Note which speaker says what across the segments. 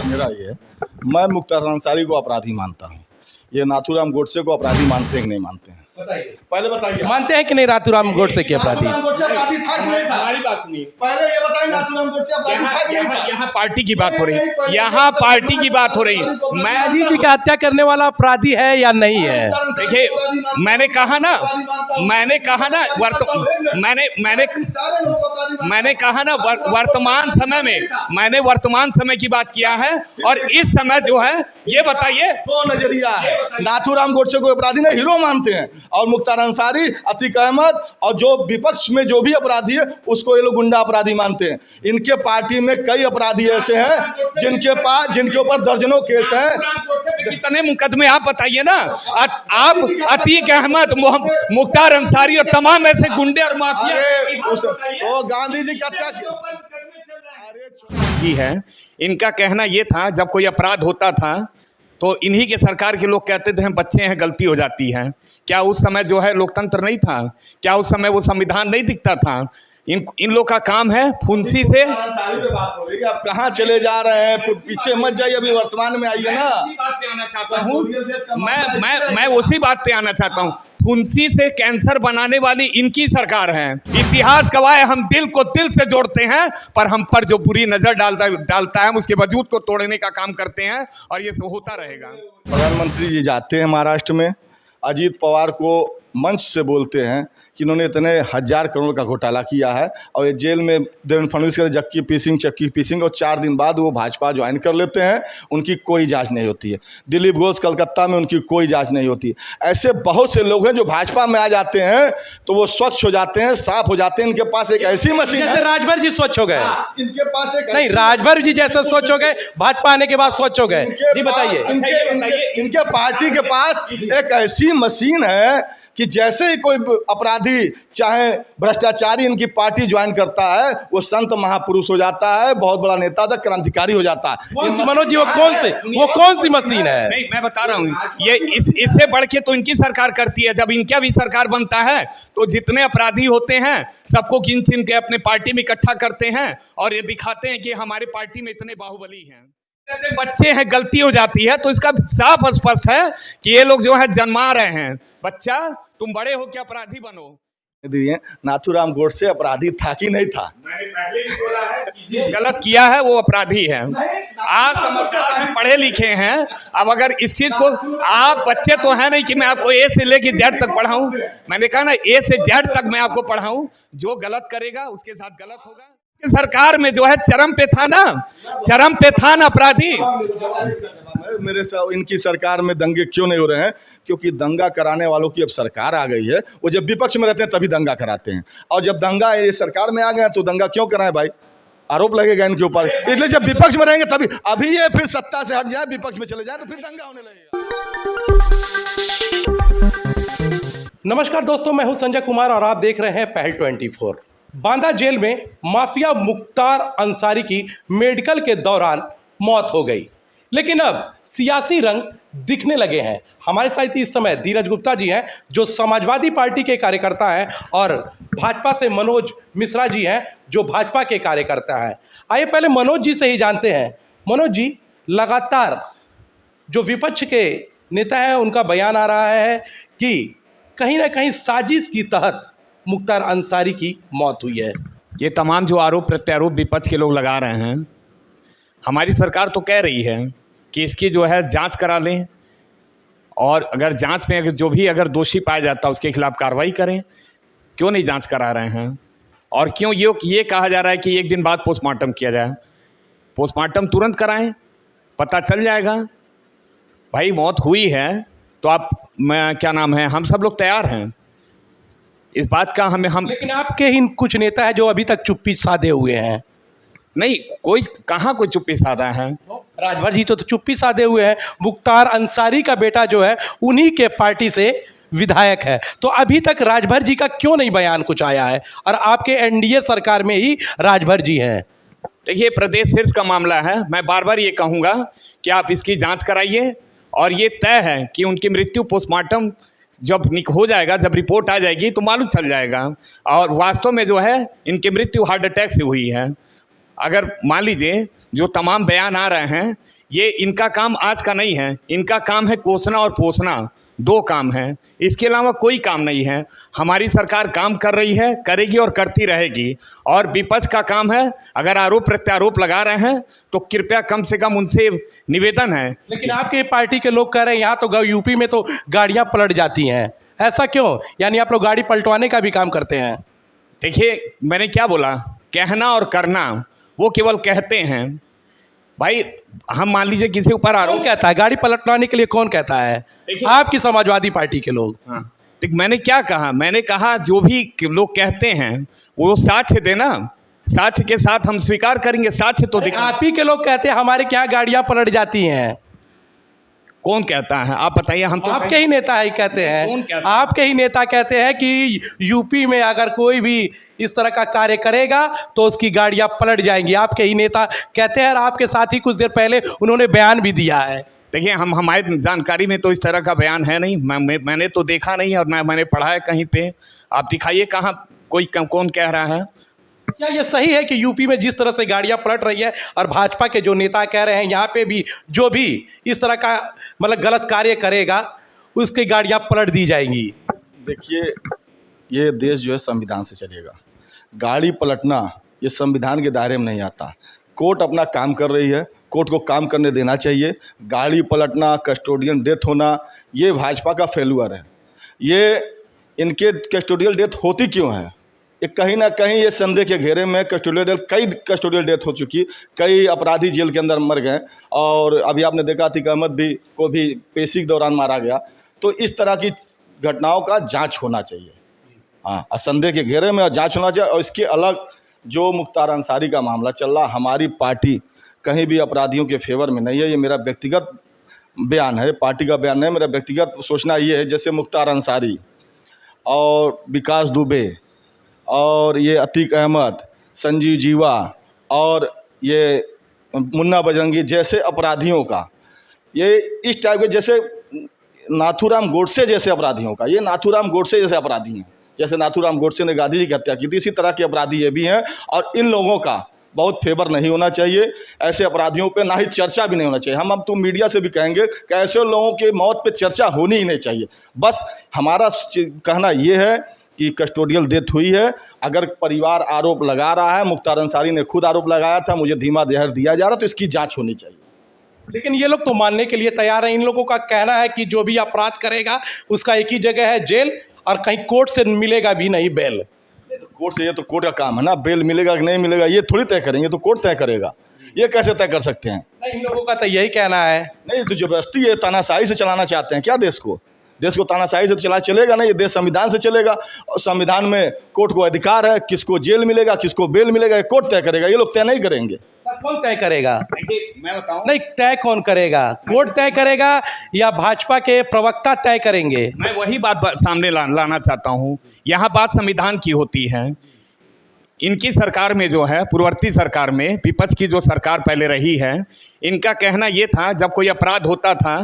Speaker 1: मेरा ये है, मैं मुख्तार अंसारी को अपराधी मानता हूँ। ये नाथूराम गोडसे को अपराधी मानते हैं कि नहीं मानते हैं?
Speaker 2: बताइए,
Speaker 1: पहले बताइए।
Speaker 2: मानते हैं कि नहीं नाथूराम गोडसे के अपराधी?
Speaker 1: नाथूराम गोडसे अपराधी था कि नहीं था?
Speaker 3: हमारी बात सुनिए।
Speaker 1: पहले ये बताइए, नाथूराम गोडसे अपराधी था कि नहीं था?
Speaker 3: यहाँ पार्टी की बात हो रही है, यहाँ पार्टी की बात हो रही है।
Speaker 2: मोदी जी का हत्या करने वाला अपराधी है या नहीं है?
Speaker 3: देखिए, मैंने कहा ना वर्तमान समय में, मैंने वर्तमान समय की बात किया है। और इस समय जो है, ये बताइए,
Speaker 1: दो नजरिया है। नाथूराम गोडसे को अपराधी ने हीरो मानते हैं और मुख्तार अंसारी, अतीक अहमद और जो विपक्ष में जो भी अपराधी है उसको ये लोग गुंडा अपराधी मानते हैं। इनके पार्टी में कई अपराधी ऐसे हैं जिनके ऊपर दर्जनों केस हैं।
Speaker 3: कितने मुकदमे आप बताइए ना। आप अतीक अहमद, मुख्तार अंसारी और तमाम ऐसे गुंडे और माफिया,
Speaker 1: वो गांधी जी का क्या
Speaker 3: ही है। इनका कहना ये था, जब कोई अपराध होता था तो इन्हीं के सरकार के लोग कहते थे हम बच्चे हैं, गलती हो जाती है। क्या उस समय जो है लोकतंत्र नहीं था? क्या उस समय वो संविधान नहीं दिखता था? इन लोग का काम है फुंसी से।
Speaker 1: आप कहाँ चले जा रहे हैं? पीछे मत जाइए, अभी वर्तमान में आइए ना।
Speaker 3: मैं उसी बात पे आना चाहता हूँ। फुंसी से कैंसर बनाने वाली इनकी सरकार है। इतिहास गवाह है, हम दिल को दिल से जोड़ते हैं, पर हम पर जो बुरी नजर डालता है, हम उसके वजूद को तोड़ने का काम करते हैं और ये होता रहेगा।
Speaker 1: प्रधानमंत्री जी जाते हैं महाराष्ट्र में, अजीत पवार को मंच से बोलते हैं कि इन्होंने इतने 1000 करोड़ का घोटाला किया है और ये जेल में देवेंद्र फडणवीस के चक्की पीसिंग और 4 दिन बाद वो भाजपा ज्वाइन कर लेते हैं। उनकी कोई जांच नहीं होती है। दिलीप घोष कलकत्ता में, उनकी कोई जांच नहीं होती। ऐसे बहुत से लोग हैं जो भाजपा में आ जाते हैं तो वो स्वच्छ हो जाते हैं, साफ हो जाते हैं। इनके पास एक ऐसी मशीन है।
Speaker 2: राजभर जी स्वच्छ हो गए?
Speaker 1: इनके पास एक
Speaker 2: नहीं, राजभर जी जैसे स्वच्छ हो गए, भाजपा आने के बाद स्वच्छ हो गए। जी बताइए।
Speaker 1: इनके पार्टी के पास एक ऐसी मशीन है कि जैसे ही कोई अपराधी चाहे भ्रष्टाचारी इनकी पार्टी ज्वाइन करता है, वो संत महापुरुष हो जाता है, बहुत बड़ा नेता होता है, क्रांतिकारी हो जाता है।
Speaker 2: मनोज जी, वो कौन सी मशीन है?
Speaker 3: नहीं, मैं बता रहा हूँ, ये इससे बढ़ के तो इनकी सरकार करती है। जब इनका भी सरकार बनता है तो जितने अपराधी होते हैं सबको गिन चिन के अपने पार्टी में इकट्ठा करते हैं और ये दिखाते हैं कि हमारे पार्टी में इतने बाहुबली हैं। बच्चे हैं, गलती हो जाती है तो इसका साफ स्पष्ट है कि ये लोग जो है जन्मा रहे हैं बच्चा, तुम बड़े हो क्या अपराधी बनो।
Speaker 1: दिए नाथूराम गोडसे अपराधी था कि नहीं था?
Speaker 3: मैंने पहले भी बोला है कि जो गलत किया है वो अपराधी है। आप समाचार में पढ़े लिखे हैं। अब अगर इस चीज को, आप बच्चे तो है नहीं कि मैं आपको ए से लेके जेड तक पढ़ाऊं। मैंने कहा ना, ए से जेड तक मैं आपको पढ़ाऊं। जो गलत करेगा उसके साथ गलत होगा। सरकार में जो है चरम पे था ना अपराधी।
Speaker 1: मेरे इनकी सरकार में दंगे क्यों नहीं हो रहे हैं? क्योंकि दंगा कराने वालों की अब सरकार आ गई है। वो जब विपक्ष में रहते हैं तभी दंगा कराते हैं, और जब दंगा ये सरकार में आ गए तो दंगा क्यों कराएं भाई? आरोप लगेगा इनके ऊपर। इसलिए जब विपक्ष में रहेंगे तभी, अभी ये फिर सत्ता से हट जाए, विपक्ष में चले जाए तो फिर दंगा होने लगेगा।
Speaker 2: नमस्कार दोस्तों, मैं हूं संजय कुमार और आप देख रहे हैं पहल 24। बांदा जेल में माफिया मुख्तार अंसारी की मेडिकल के दौरान मौत हो गई, लेकिन अब सियासी रंग दिखने लगे हैं। हमारे साथ इस समय धीरज गुप्ता जी हैं जो समाजवादी पार्टी के कार्यकर्ता हैं, और भाजपा से मनोज मिश्रा जी हैं जो भाजपा के कार्यकर्ता हैं। आइए पहले मनोज जी से ही जानते हैं। मनोज जी, लगातार जो विपक्ष के नेता हैं उनका बयान आ रहा है कि कहीं ना कहीं साजिश की तहत मुख्तार अंसारी की मौत हुई है।
Speaker 3: ये तमाम जो आरोप प्रत्यारोप विपक्ष के लोग लगा रहे हैं, हमारी सरकार तो कह रही है कि इसकी जो है जांच करा लें, और अगर जांच में अगर दोषी पाया जाता है उसके खिलाफ कार्रवाई करें। क्यों नहीं जांच करा रहे हैं? और क्यों ये कहा जा रहा है कि 1 दिन बाद पोस्टमार्टम किया जाए? पोस्टमार्टम तुरंत कराएं, पता चल जाएगा। भाई मौत हुई है तो आप हम सब लोग तैयार हैं इस बात का। हम
Speaker 2: लेकिन आपके ही कुछ नेता हैं जो अभी तक चुप्पी साधे हुए हैं।
Speaker 3: नहीं, कहाँ कोई चुप्पी साधा है?
Speaker 2: राजभर जी तो चुप्पी साधे हुए हैं। मुख्तार अंसारी का बेटा जो है उन्हीं के पार्टी से विधायक है, तो अभी तक राजभर जी का क्यों नहीं बयान कुछ आया है? और आपके एनडीए सरकार में ही राजभर जी हैं।
Speaker 3: देखिए, प्रदेश शीर्ष का मामला है। मैं बार बार ये कहूँगा कि आप इसकी जांच कराइए, और ये तय है कि उनकी मृत्यु पोस्टमार्टम जब हो जाएगा, जब रिपोर्ट आ जाएगी तो मालूम चल जाएगा। और वास्तव में जो है इनकी मृत्यु हार्ट अटैक से हुई है। अगर मान लीजिए जो तमाम बयान आ रहे हैं ये इनका काम आज का नहीं है, इनका काम है कोसना और पोसना, दो काम है, इसके अलावा कोई काम नहीं है। हमारी सरकार काम कर रही है, करेगी और करती रहेगी। और विपक्ष का काम है, अगर आरोप प्रत्यारोप लगा रहे हैं तो कृपया कम से कम उनसे निवेदन है।
Speaker 2: लेकिन आपके पार्टी के लोग कह रहे हैं यहाँ तो यूपी में तो गाड़ियाँ पलट जाती हैं, ऐसा क्यों? यानी आप लोग गाड़ी पलटवाने का भी काम करते हैं?
Speaker 3: देखिए, मैंने क्या बोला, कहना और करना, वो केवल कहते हैं। भाई हम मान लीजिए किसी ऊपर
Speaker 2: कौन
Speaker 3: आरोप,
Speaker 2: कहता है गाड़ी पलटवाने के लिए? कौन कहता है?
Speaker 3: देखिए-
Speaker 2: आपकी समाजवादी पार्टी के लोग।
Speaker 3: हाँ, तो मैंने क्या कहा, मैंने कहा जो भी लोग कहते हैं वो साक्ष्य देना, साक्ष्य के साथ हम स्वीकार करेंगे। साक्ष्य तो दिखा।
Speaker 2: आप ही के लोग कहते हैं हमारे क्या गाड़ियाँ पलट जाती हैं।
Speaker 3: कौन कहता है आप बताइए? हम तो
Speaker 2: आपके ही नेता ही कहते
Speaker 3: कौन
Speaker 2: हैं,
Speaker 3: कहता है?
Speaker 2: आपके ही नेता कहते हैं कि यूपी में अगर कोई भी इस तरह का कार्य करेगा तो उसकी गाड़ियां पलट जाएंगी। आपके ही नेता कहते हैं और आपके साथ ही कुछ देर पहले उन्होंने बयान भी दिया है।
Speaker 3: देखिए, हमारी जानकारी में तो इस तरह का बयान है नहीं, मैंने तो देखा नहीं और ना मैंने पढ़ा है कहीं पे। आप दिखाइए कहाँ कौन कह रहा है।
Speaker 2: क्या ये सही है कि यूपी में जिस तरह से गाड़ियां पलट रही है और भाजपा के जो नेता कह रहे हैं यहाँ पे भी जो भी इस तरह का मतलब गलत कार्य करेगा उसकी गाड़ियां पलट दी जाएंगी?
Speaker 1: देखिए, ये देश जो है संविधान से चलेगा। गाड़ी पलटना ये संविधान के दायरे में नहीं आता। कोर्ट अपना काम कर रही है, कोर्ट को काम करने देना चाहिए। गाड़ी पलटना, कस्टोडियन डेथ होना, ये भाजपा का फेल्यूर है। ये इनके कस्टोडियल डेथ होती क्यों है? ये कहीं ना कहीं ये संदेह के घेरे में कई कस्टोडियल डेथ हो चुकी, कई अपराधी जेल के अंदर मर गए। और अभी आपने देखा अतीक अहमद को भी पेशी के दौरान मारा गया। तो इस तरह की घटनाओं का जांच होना चाहिए। हाँ, संदेह के घेरे में जांच होना चाहिए। और इसके अलग जो मुख्तार अंसारी का मामला चल रहा, हमारी पार्टी कहीं भी अपराधियों के फेवर में नहीं है। ये मेरा व्यक्तिगत बयान है, पार्टी का बयान नहीं। मेरा व्यक्तिगत सोचना ये है, जैसे मुख्तार अंसारी और विकास दुबे और ये अतीक अहमद, संजीव जीवा और ये मुन्ना बजरंगी जैसे अपराधियों का, ये इस टाइप के, जैसे नाथूराम गोडसे जैसे अपराधियों का, ये नाथूराम गोडसे जैसे अपराधी हैं। जैसे नाथूराम गोडसे ने गांधी जी की हत्या की थी, इसी तरह के अपराधी ये भी हैं। और इन लोगों का बहुत फेवर नहीं होना चाहिए। ऐसे अपराधियों पे ना ही चर्चा भी नहीं होना चाहिए। हम अब तो मीडिया से भी कहेंगे कि ऐसे लोगों की मौत पे चर्चा होनी ही नहीं चाहिए। बस हमारा कहना ये है कि कस्टोडियल डेथ हुई है। अगर परिवार आरोप लगा रहा है, मुख्तार अंसारी ने खुद आरोप लगाया था, मुझे धीमा जहर दिया जा रहा, तो इसकी जांच होनी चाहिए।
Speaker 2: लेकिन ये लोग तो मानने के लिए तैयार हैं। इन लोगों का कहना है कि जो भी अपराध करेगा उसका एक ही जगह है, जेल, और कहीं कोर्ट से मिलेगा भी नहीं बेल।
Speaker 1: तो कोर्ट से, ये तो कोर्ट का काम है ना, बेल मिलेगा कि नहीं मिलेगा ये थोड़ी तय करेंगे, तो कोर्ट तय करेगा। ये कैसे तय कर सकते हैं?
Speaker 2: नहीं, इन लोगों का तो यही कहना है।
Speaker 1: नहीं, तो जबरदस्ती ये तानाशाही से चलाना चाहते हैं क्या देश को? देश को तानाशाही से चलेगा नहीं, ये देश संविधान से चलेगा। और संविधान में कोर्ट को अधिकार है, किसको जेल मिलेगा, किसको बेल मिलेगा, ये कोर्ट तय करेगा। ये लोग तय नहीं करेंगे।
Speaker 2: कौन तय करेगा?
Speaker 3: मैं बताऊं,
Speaker 2: नहीं, तय कौन करेगा? कोर्ट तय करेगा या भाजपा के प्रवक्ता तय करेंगे?
Speaker 3: मैं वही बात सामने लाना चाहता हूँ। यहाँ बात संविधान की होती है। इनकी सरकार में जो है, पूर्ववर्ती सरकार में, विपक्ष की जो सरकार पहले रही है, इनका कहना ये था जब कोई अपराध होता था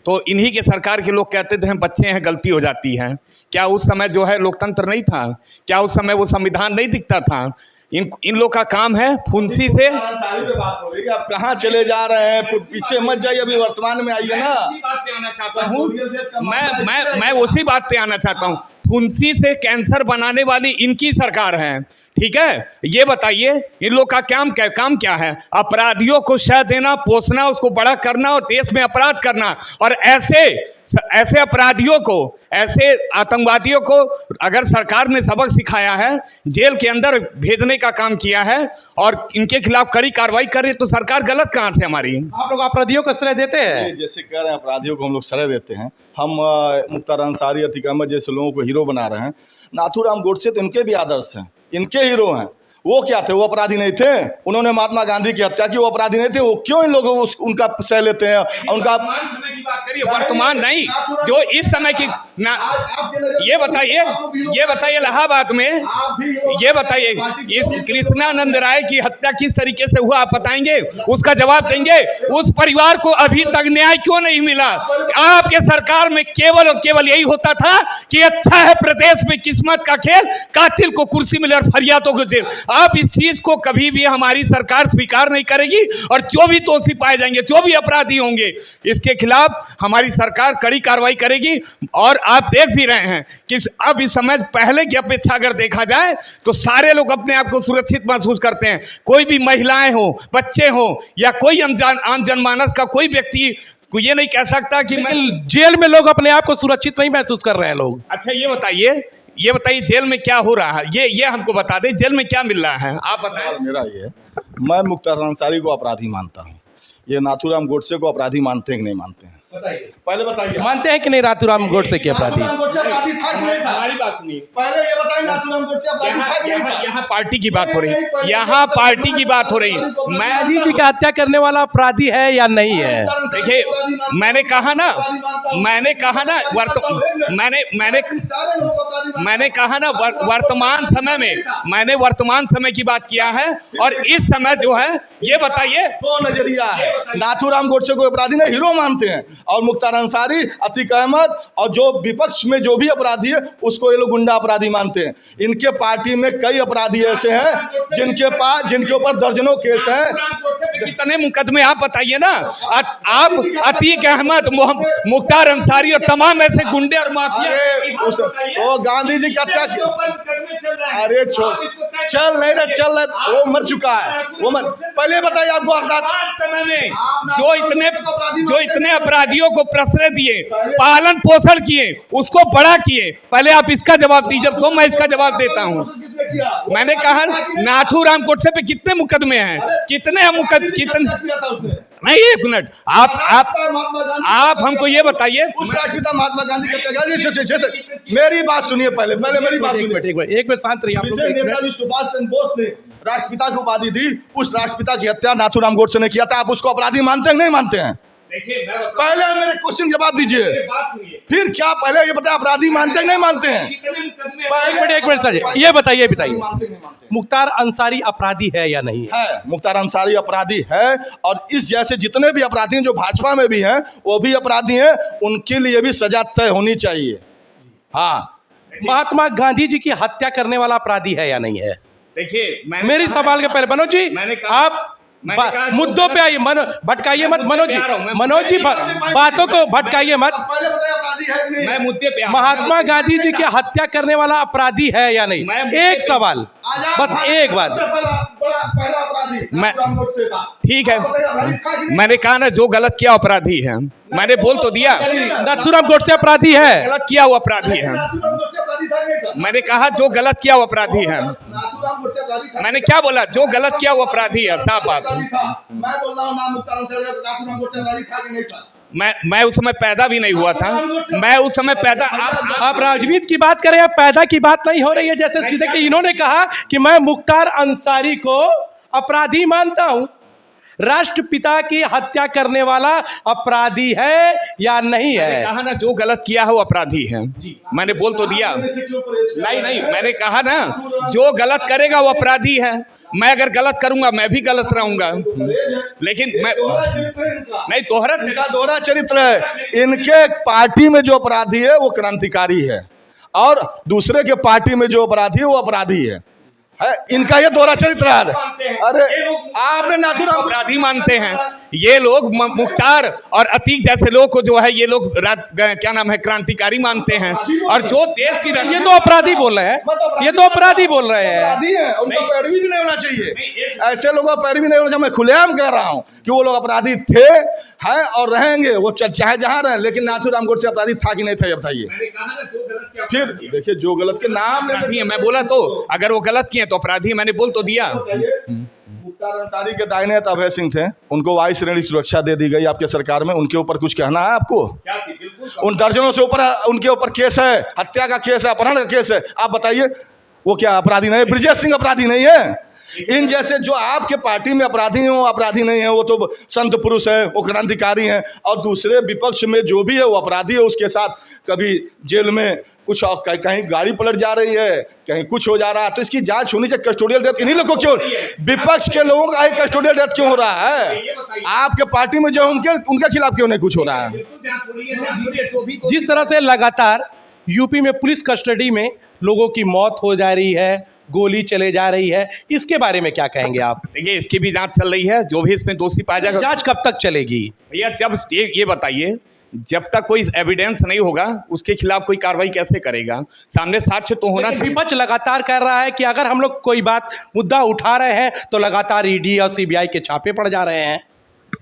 Speaker 3: तो इन्हीं के सरकार के लोग कहते थे हम बच्चे हैं, गलती हो जाती है। क्या उस समय जो है लोकतंत्र नहीं था? क्या उस समय वो संविधान नहीं दिखता था? इन लोग का काम है फुंसी से।
Speaker 1: आप कहाँ चले जा रहे हैं? पीछे मत जाइए, अभी वर्तमान में आइए ना।
Speaker 3: बात पे आना चाहता हूँ मैं उसी बात पे आना चाहता हूँ। फुंसी से कैंसर बनाने वाली इनकी सरकार है, ठीक है? ये बताइए इन लोग का काम क्या है? अपराधियों को शह देना, पोसना, उसको बड़ा करना और देश में अपराध करना। और ऐसे अपराधियों को, ऐसे आतंकवादियों को अगर सरकार ने सबक सिखाया है, जेल के अंदर भेजने का काम किया है और इनके खिलाफ कड़ी कार्रवाई कर रही है, तो सरकार गलत कहाँ से हमारी?
Speaker 2: आप लोग अपराधियों को श्रेय देते हैं?
Speaker 1: जैसे कह रहे हैं अपराधियों को हम लोग श्रेय देते हैं। हम मुख्तार अंसारी, अतीक अहमद जैसे लोगों को हीरो बना रहे हैं। नाथूराम गोडसे तो इनके भी आदर्श हैं, इनके हीरो हैं। वो क्या थे? वो अपराधी नहीं थे? उन्होंने महात्मा गांधी की हत्या की, वो अपराधी नहीं थे? वो क्यों इन लोगों को उनका सह लेते हैं? उनका
Speaker 3: करिए, वर्तमान नहीं, जो इस समय की ना, ये बताइए इलाहाबाद में, ये बताइए इस कृष्णानंद राय की हत्या किस तरीके से हुआ, आप बताएंगे, उसका जवाब देंगे। उस परिवार को अभी तक न्याय क्यों नहीं मिला? आपके सरकार में केवल और केवल यही होता था कि अच्छा है प्रदेश में किस्मत का खेल, कातिल को कुर्सी मिले और फरियादों को जेल। आप इस चीज को कभी भी हमारी सरकार स्वीकार नहीं करेगी, और जो भी दोषी पाए जाएंगे, जो भी अपराधी होंगे, इसके खिलाफ हमारी सरकार कड़ी कार्रवाई करेगी। और आप देख भी रहे हैं कि अब इस समय पहले की अपेक्षा अगर देखा जाए तो सारे लोग अपने आप को सुरक्षित महसूस करते हैं। कोई भी महिलाएं हो, बच्चे हो, या कोई आम जनमानस का कोई व्यक्ति को ये नहीं कह सकता कि मैं,
Speaker 2: जेल में लोग अपने आप को सुरक्षित नहीं महसूस कर रहे हैं लोग।
Speaker 3: अच्छा ये बताइए जेल में क्या हो रहा है, ये हमको बता दें, जेल में क्या मिल रहा है, आप बताएं।
Speaker 1: मेरा ये है, मैं मुख्तार अंसारी को अपराधी मानता हूँ। ये नाथूराम गोडसे को अपराधी मानते हैं कि नहीं मानते हैं?
Speaker 2: बताइए,
Speaker 1: पहले बताइए,
Speaker 2: मानते हैं कि नहीं नाथूराम गोडसे के अपराधी?
Speaker 1: नाथूराम गोडसे अपराधी था कि नहीं था?
Speaker 3: हमारी बात सुनिए,
Speaker 1: पहले ये बताइए, नाथूराम गोडसे अपराधी था कि नहीं था?
Speaker 3: यहाँ पार्टी की बात हो रही है, यहाँ पार्टी की बात हो रही है।
Speaker 2: गांधी जी की हत्या करने वाला अपराधी है या नहीं है?
Speaker 3: देखिए, मैंने कहा ना वर्तमान समय में, मैंने वर्तमान समय की बात किया है। और इस समय जो है, ये बताइए,
Speaker 1: दो नजरिया है। नाथूराम गोडसे को अपराधी ने हीरो मानते हैं, और मुख्तार अंसारी, अतीक अहमद और जो विपक्ष में जो भी अपराधी है उसको ये लोग गुंडा अपराधी मानते हैं। इनके पार्टी में कई अपराधी ऐसे हैं जिनके ऊपर दर्जनों केस हैं।
Speaker 3: कितने मुकदमे आप बताइए ना। आप अतीक अहमद, मुख्तार अंसारी और तमाम ऐसे गुंडे और माफिया,
Speaker 1: वो गांधी जी का क्या, अरे चल नहीं रहा, चल रहा, वो मर चुका है, वो मर। पहले बताइए आपको
Speaker 3: समय में जो इतने अपराधियों को प्रश्रय दिए, पालन पोषण किए, उसको बड़ा किए, पहले आप इसका जवाब दीजिए, तो मैं इसका जवाब देता हूँ। मैंने कहा नाथूराम गोडसे पे कितने मुकदमे हैं, कितने नहीं, एक मिनट, आप हमको ये बताइए।
Speaker 1: उस राष्ट्रपिता महात्मा गांधी का, मेरी बात सुनिए, पहले मेरी बात सुनिए।
Speaker 2: एक मिनट शांत रहिए आप लोग।
Speaker 1: नेताजी सुभाष चंद्र बोस ने राष्ट्रपिता को उपाधि दी, उस राष्ट्रपिता की हत्या नाथूराम गोडसे ने किया था। आप उसको अपराधी मानते हैं नहीं मानते हैं?
Speaker 3: देखिए,
Speaker 1: पहले मेरे क्वेश्चन जवाब दीजिए, फिर क्या पहले ये बताए अपराधी मानते हैं नहीं मानते हैं?
Speaker 2: एक मिनट सर, ये बताइए मुख्तार अंसारी अपराधी है या नहीं
Speaker 1: है? मुख्तार अंसारी अपराधी है, और इस जैसे जितने भी अपराधी हैं जो भाजपा में भी हैं वो भी अपराधी हैं, उनके लिए भी सजा तय होनी चाहिए। हाँ,
Speaker 2: महात्मा गांधी जी की हत्या करने वाला अपराधी है या नहीं है?
Speaker 3: देखिए,
Speaker 2: मेरी सवाल के पहले मनोज जी आप मुद्दों पे आइए, भटकाइए मत मनोज जी बातों को भटकाइए मत।
Speaker 3: मैं मुद्दे पे,
Speaker 2: महात्मा गांधी जी की हत्या करने वाला अपराधी है या नहीं? एक सवाल, बस एक बात।
Speaker 3: ठीक है, मैंने कहा ना जो गलत किया अपराधी है, मैंने बोल तो दिया।
Speaker 2: नाथूराम गोडसे अपराधी है,
Speaker 3: गलत किया वो अपराधी है। मैंने कहा जो गलत किया वो अपराधी है। मैंने क्या बोला? जो गलत किया वो अपराधी है, साफ बात।
Speaker 1: मैं बोल रहा हूँ ना, मुख्तार अंसारी नाथूराम गोडसे अपराधी था कि नहीं था?
Speaker 3: मैं उस समय पैदा भी नहीं हुआ था। मैं उस समय पैदा,
Speaker 2: आप राजनीति की बात करें, आप पैदा की बात नहीं हो रही है। जैसे सीधे कि इन्होंने कहा कि मैं मुख्तार अंसारी को अपराधी मानता हूं, राष्ट्रपिता की हत्या करने वाला अपराधी है या नहीं है?
Speaker 3: कहा ना जो गलत किया है वो अपराधी है, मैंने बोल तो दिया। नहीं, मैंने कहा ना जो गलत करेगा वो अपराधी है। मैं अगर गलत करूंगा मैं भी गलत रहूंगा, लेकिन मैं नहीं,
Speaker 1: दोहरा चरित्र है। इनके पार्टी में जो अपराधी है वो क्रांतिकारी है, और दूसरे के पार्टी में जो अपराधी है वो अपराधी है। इनका ये दोहरा चरित्र है। अरे आपने नाथूराम
Speaker 3: अपराधी मानते हैं, ये लोग मुख्तार और अतीक जैसे लोग को जो है ये लोग क्या नाम है क्रांतिकारी मानते हैं, और जो देश की
Speaker 2: ये तो अपराधी बोल रहे हैं, ये तो अपराधी बोल रहे हैं।
Speaker 1: अपराधी हैं, उनका पैरवी भी नहीं होना चाहिए। ऐसे लोगों का पैरवी नहीं होना चाहिए। मैं खुलेआम कह रहा हूँ कि वो लोग अपराधी थे, हैं और रहेंगे, वो चाहे जहाँ रहे। लेकिन नाथूराम गोडसे अपराधी था कि नहीं था, ये बताइए। फिर देखिए, जो गलत के नाम
Speaker 3: मैं बोला तो अगर वो गलत किए तो अपराधी, मैंने बोल तो दिया।
Speaker 1: मुख्तार अंसारी के दाहिने हाथ अभय सिंह थे, उनको वायु श्रेणी सुरक्षा दे दी गई आपके सरकार में। उनके ऊपर कुछ कहना है आपको? उन दर्जनों से ऊपर उनके ऊपर केस है, हत्या का केस है, अपहरण का केस है। आप बताइए वो क्या अपराधी नहीं? ब्रजेश सिंह अपराधी नहीं है? इन जैसे जो आपके पार्टी में अपराधी हैं वो अपराधी नहीं है, वो तो संत पुरुष है, वो क्रांतिकारी हैं, और दूसरे विपक्ष में जो भी है वो अपराधी है। उसके साथ कभी जेल में कुछ कहीं गाड़ी पलट जा रही है, कहीं कुछ हो जा रहा है, तो इसकी जांच होनी चाहिए। कस्टोडियल डेथ इन्हीं लोगों को क्यों, विपक्ष के लोगों का ही कस्टोडियल डेथ क्यों हो रहा है? आपके पार्टी में जो उनके खिलाफ क्यों नहीं कुछ हो रहा है?
Speaker 2: जिस तरह से लगातार यूपी में पुलिस कस्टडी में लोगों की मौत हो जा रही है, गोली चले जा रही है, इसके बारे में क्या कहेंगे आप?
Speaker 3: देखिए, इसकी भी जांच चल रही है, जो भी इसमें दोषी पाया जाएगा।
Speaker 2: जांच कब तक चलेगी
Speaker 3: भैया, जब ये बताइए, जब तक कोई एविडेंस नहीं होगा उसके खिलाफ कोई कार्रवाई कैसे करेगा? सामने साक्ष्य तो होना चाहिए।
Speaker 2: विपक्ष लगातार कह रहा है कि अगर हम लोग कोई मुद्दा उठा रहे हैं तो लगातार ईडी और सीबीआई के छापे पड़ जा रहे हैं।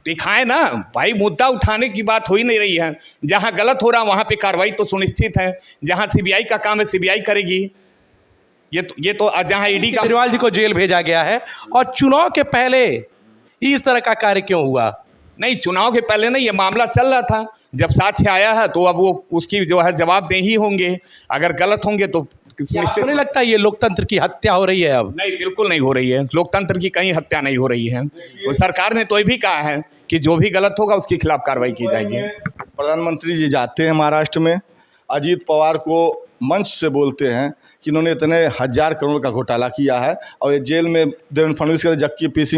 Speaker 3: दिखाए ना भाई, मुद्दा उठाने की बात हो ही नहीं रही है। जहां गलत हो रहा वहां पे कार्रवाई तो सुनिश्चित है। जहां सीबीआई का काम है सीबीआई करेगी। ये तो जहां ईडी का,
Speaker 2: केजरीवाल जी को जेल भेजा गया है, और चुनाव के पहले इस तरह का कार्य क्यों हुआ?
Speaker 3: नहीं, चुनाव के पहले नहीं, ये मामला चल रहा था। जब साक्ष्य आया है तो अब वो उसकी जो है जवाबदेही होंगे। अगर गलत होंगे तो
Speaker 2: आपको नहीं लगता ये लोकतंत्र की हत्या हो रही है अब?
Speaker 3: नहीं, बिल्कुल नहीं हो रही है। लोकतंत्र की कहीं हत्या नहीं हो रही है। तो सरकार ने तो ये भी कहा है कि जो भी गलत होगा उसके खिलाफ कार्रवाई की जाएगी।
Speaker 1: प्रधानमंत्री जी जाते हैं महाराष्ट्र में, अजीत पवार को मंच से बोलते हैं कि इन्होंने इतने 1000 करोड़ का घोटाला किया है, और ये जेल में देवेंद्र फडणवीस के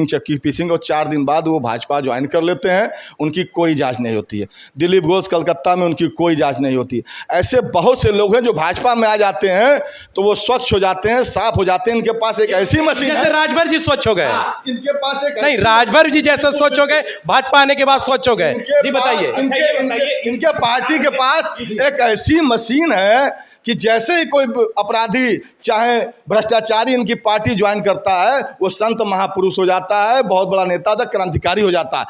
Speaker 1: चक्की पीसिंग, और 4 दिन बाद वो भाजपा ज्वाइन कर लेते हैं। उनकी कोई जांच नहीं होती है। दिलीप घोष कलकत्ता में, उनकी कोई जांच नहीं होती है। ऐसे बहुत से लोग हैं जो भाजपा में आ जाते हैं तो वो स्वच्छ हो जाते हैं, साफ हो जाते हैं। इनके पास एक ऐसी मशीन है,
Speaker 2: राजभर जी स्वच्छ हो गए।
Speaker 1: इनके पास एक
Speaker 2: नहीं, राजभर जी जैसे स्वच्छ हो गए, भाजपा आने के बाद स्वच्छ हो गए। जी बताइए।
Speaker 1: इनके पार्टी के पास एक ऐसी मशीन है कि जैसे ही कोई अपराधी चाहे भ्रष्टाचारी इनकी पार्टी ज्वाइन करता है, वो संत महापुरुष हो जाता है, बहुत बड़ा नेता होता है, क्रांतिकारी हो जाता है।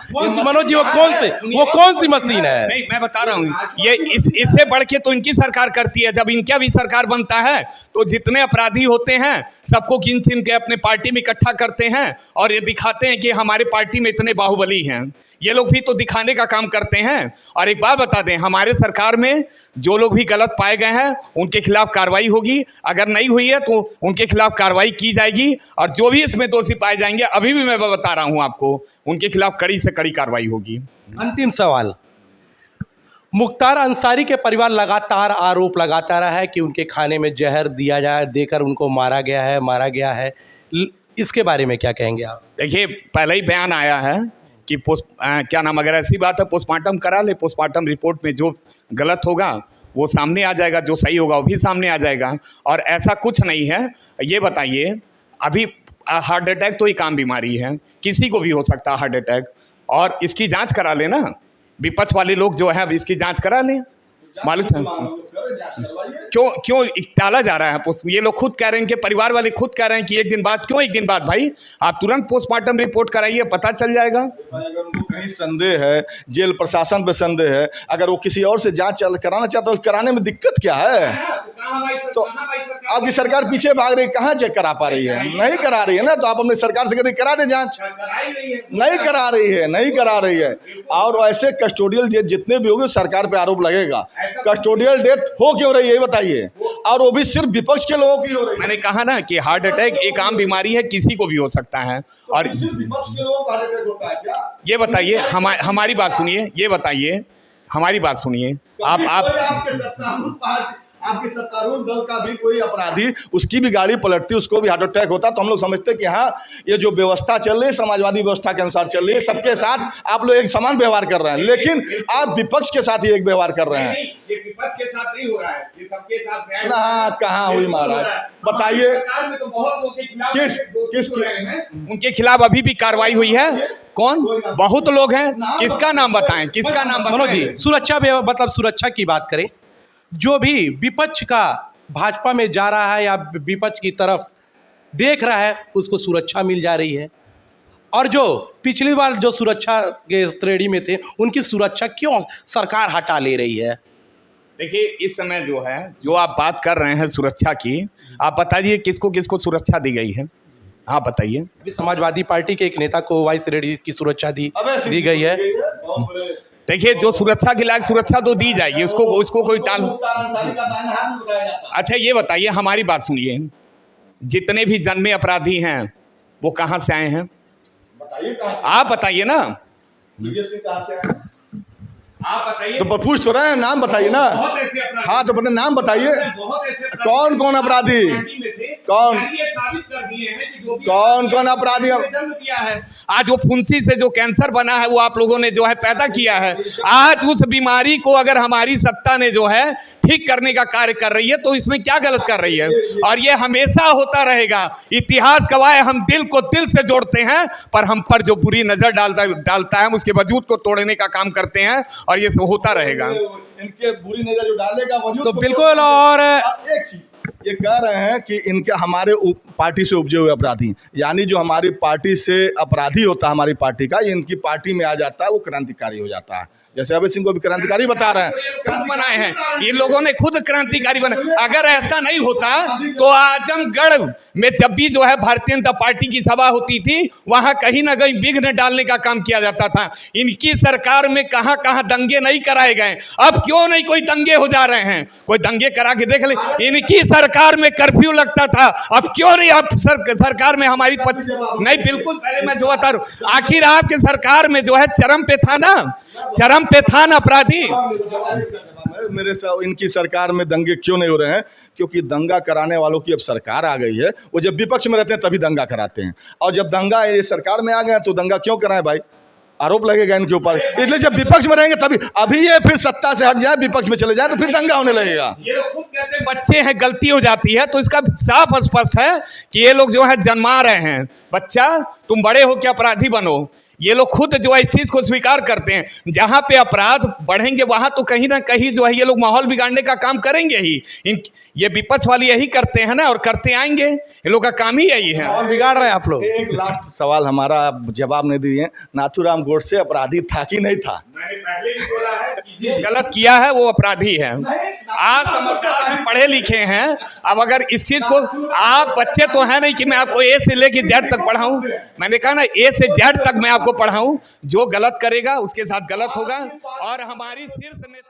Speaker 2: मनोज जी, वो कौन सी मशीन है?
Speaker 3: नहीं, मैं बता रहा हूँ, ये इससे बढ़ के तो इनकी सरकार करती है। जब इनका भी सरकार बनता है तो जितने अपराधी होते हैं सबको गिन चिन के अपने पार्टी में इकट्ठा करते हैं, और ये दिखाते हैं कि हमारे पार्टी में इतने बाहुबली हैं। ये लोग भी तो दिखाने का काम करते हैं। और एक बात बता दें, हमारे सरकार में जो लोग भी गलत पाए गए हैं उनके खिलाफ कार्रवाई होगी। अगर नहीं हुई है तो उनके खिलाफ कार्रवाई की जाएगी, और जो भी इसमें दोषी पाए जाएंगे, अभी भी मैं बता रहा हूं आपको, उनके खिलाफ कड़ी से कड़ी कार्रवाई होगी।
Speaker 2: अंतिम सवाल, मुख्तार अंसारी के परिवार लगातार आरोप लगाता रहा है कि उनके खाने में जहर देकर उनको मारा गया है। इसके बारे में क्या कहेंगे आप?
Speaker 3: देखिए, पहले ही बयान आया है कि क्या नाम, अगर ऐसी बात है पोस्टमार्टम करा ले। पोस्टमार्टम रिपोर्ट में जो गलत होगा वो सामने आ जाएगा, जो सही होगा वो भी सामने आ जाएगा। और ऐसा कुछ नहीं है। ये बताइए, अभी हार्ट अटैक तो एक आम बीमारी है, किसी को भी हो सकता है हार्ट अटैक, और इसकी जांच करा ले ना। विपक्ष वाले लोग जो है इसकी जांच करा लें। मालूम क्यों टाला जा रहा है? ये लोग खुद कह रहे हैं कि परिवार वाले खुद कह रहे हैं कि एक दिन बाद। क्यों एक दिन बाद भाई? आप तुरंत पोस्टमार्टम रिपोर्ट कराइए, पता चल जाएगा।
Speaker 1: अगर उनको कहीं संदेह है, जेल प्रशासन पे संदेह है, अगर वो किसी और से जांच कराना चाहता है तो कराने में दिक्कत क्या है? तो आपकी सरकार पीछे भाग रही, कहाँ चेक करा पा रही है? नहीं करा रही है ना, तो आप अपनी सरकार से कहते करा दे जांच। नहीं करा रही है। और ऐसे कस्टोडियल डेथ जितने भी होंगे सरकार पे आरोप लगेगा। कस्टोडियल डेथ हो क्यों रही है ये बताइए, और वो भी सिर्फ विपक्ष के लोगों की हो रही है।
Speaker 3: मैंने कहा ना कि हार्ट अटैक एक आम बीमारी है, किसी को भी हो सकता है। और
Speaker 1: विपक्ष के लोगों को हार्ट अटैक होता है क्या?
Speaker 3: ये बताइए, हमारी बात सुनिए, ये बताइए, हमारी बात सुनिए।
Speaker 1: आपके सत्तारूढ़ दल का भी कोई अपराधी, उसकी भी गाड़ी पलटती, उसको भी हार्ट अटैक होता, तो हम लोग समझते कि हाँ, ये जो व्यवस्था चल रही है समाजवादी व्यवस्था के अनुसार चल रही है, सबके साथ आप लोग एक समान व्यवहार कर रहे हैं। लेकिन आप विपक्ष के साथ ही एक व्यवहार कर रहे हैं।
Speaker 3: ये विपक्ष के साथ नहीं हो रहा है, ये सबके साथ
Speaker 1: ना। कहाँ हुई महाराज, बताइए
Speaker 3: तो बहुत लोगों के खिलाफ
Speaker 1: किस
Speaker 3: उनके खिलाफ अभी भी कार्रवाई हुई है? कौन? बहुत लोग हैं। किसका नाम बताएं, किसका नाम बताएं?
Speaker 2: मनोज जी, मतलब सुरक्षा की बात करें, जो भी विपक्ष का भाजपा में जा रहा है या विपक्ष की तरफ देख रहा है, उसको सुरक्षा मिल जा रही है, और जो पिछली बार जो सुरक्षा के श्रेणी में थे उनकी सुरक्षा क्यों सरकार हटा ले रही है?
Speaker 3: देखिए, इस समय जो है, जो आप बात कर रहे हैं सुरक्षा की, आप बताइए किसको किसको सुरक्षा दी गई है? हाँ बताइए।
Speaker 2: समाजवादी पार्टी के एक नेता को वाइस रेडी की सुरक्षा दी गई है।
Speaker 3: देखिए, जो सुरक्षा की लायक सुरक्षा तो दी जाएगी, उसको कोई टाल। अच्छा, ये बताइए, हमारी बात सुनिए, जितने भी जन्मे अपराधी हैं वो कहाँ से आए हैं?
Speaker 1: बताइए कहाँ से,
Speaker 3: आप बताइए ना,
Speaker 1: ब्रिजेश सिंह कहाँ से आए?
Speaker 3: आप बताइए।
Speaker 1: तो पूछ तो रहे हैं, नाम बताइए ना।
Speaker 3: बहुत ऐसे अपराधी,
Speaker 1: हाँ तो बता, नाम बताइए।
Speaker 3: बहुत ऐसे अपराधी
Speaker 1: कौन कौन अपराधी,
Speaker 3: पार्टी में थे,
Speaker 1: कौन
Speaker 3: ये साबित कर दिए हैं कि जो भी
Speaker 1: कौन कौन अपराधी
Speaker 3: जन्म दिया है, आज वो फुंसी से जो कैंसर बना है वो आप लोगों ने जो है पैदा किया है। आज उस बीमारी को अगर हमारी सत्ता ने जो है ठीक करने का कार्य कर रही है तो इसमें क्या गलत कर रही है? और ये हमेशा होता रहेगा। इतिहास गवाह है, हम दिल को दिल से जोड़ते हैं, पर हम पर जो बुरी नजर डालता है हम उसके वजूद को तोड़ने का काम करते हैं और ये सब होता रहेगा।
Speaker 1: इनके बुरी नजर जो डालेगा वजूद
Speaker 2: तो
Speaker 1: को
Speaker 2: बिल्कुल,
Speaker 1: तोड़
Speaker 2: और
Speaker 1: एक चीज ये कह रहे हैं कि इनके हमारे पार्टी से उपजे हुए अपराधी, यानी जो हमारी पार्टी से अपराधी होता है हमारी पार्टी का, ये इनकी पार्टी में आ जाता है वो क्रांतिकारी हो जाता है। जैसे अभय सिंह को भी क्रांतिकारी बता रहे हैं,
Speaker 3: खुद बनाए हैं इन लोगों ने, खुद क्रांतिकारी बनाए। अगर ऐसा नहीं होता तो आजमगढ़ में जब भी जो है भारतीय जनता पार्टी की सभा होती थी वहां कहीं ना कहीं विघ्न डालने का काम किया जाता था। इनकी सरकार में कहां कहां दंगे नहीं कराए गए, अब क्यों नहीं कोई दंगे हो जा रहे हैं? कोई दंगे करा के देख ले। इनकी सरकार में कर्फ्यू लगता था, अब क्यों नहीं? अब सरकार में हमारी नहीं, बिल्कुल पहले मैं जो बता रहा हूं, आखिर आपके सरकार में जो है चरम पे था ना, चरम पे था ना अपराधी।
Speaker 1: मेरे से इनकी सरकार में दंगे क्यों नहीं हो रहे हैं? क्योंकि दंगा कराने वालों की अब सरकार आ गई है। वो जब विपक्ष में रहते हैं तभी दंगा कराते हैं, और जब दंगा ये सरकार में आ गए तो दंगा क्यों कराएं भाई? आरोप लगेगा इनके ऊपर। इसलिए जब विपक्ष में रहेंगे तभी, अभी ये फिर सत्ता से हट जाए, विपक्ष में चले जाए तो फिर दंगा होने लगेगा।
Speaker 3: ये लोग खुद कहते हैं बच्चे हैं, गलती हो जाती है, तो इसका साफ स्पष्ट है कि ये लोग जो है जन्मा रहे हैं बच्चा, तुम बड़े हो के अपराधी बनो। ये लोग खुद जो है इस चीज को स्वीकार करते हैं। जहां पे अपराध बढ़ेंगे वहां तो कहीं ना कहीं जो है ये लोग माहौल बिगाड़ने का काम करेंगे ही। ये विपक्ष वाले यही करते हैं ना, और करते आएंगे, ये लोग का काम ही यही है।
Speaker 2: और बिगाड़ रहे हैं आप लोग।
Speaker 1: एक लास्ट सवाल हमारा, आप जवाब नहीं दिए। नाथूराम गोडसे अपराधी था कि नहीं था?
Speaker 3: मैंने पहले भी बोला है कि जो गलत किया है वो अपराधी है। आप समाचार में पढ़े लिखे हैं, अब अगर इस चीज को, आप बच्चे तो है नहीं कि मैं आपको ए से लेके जेड तक पढ़ाऊं। मैंने कहा ना, ए से जेड तक मैं आपको पढ़ाऊं। जो गलत करेगा उसके साथ गलत होगा, और हमारी शीर्ष नेता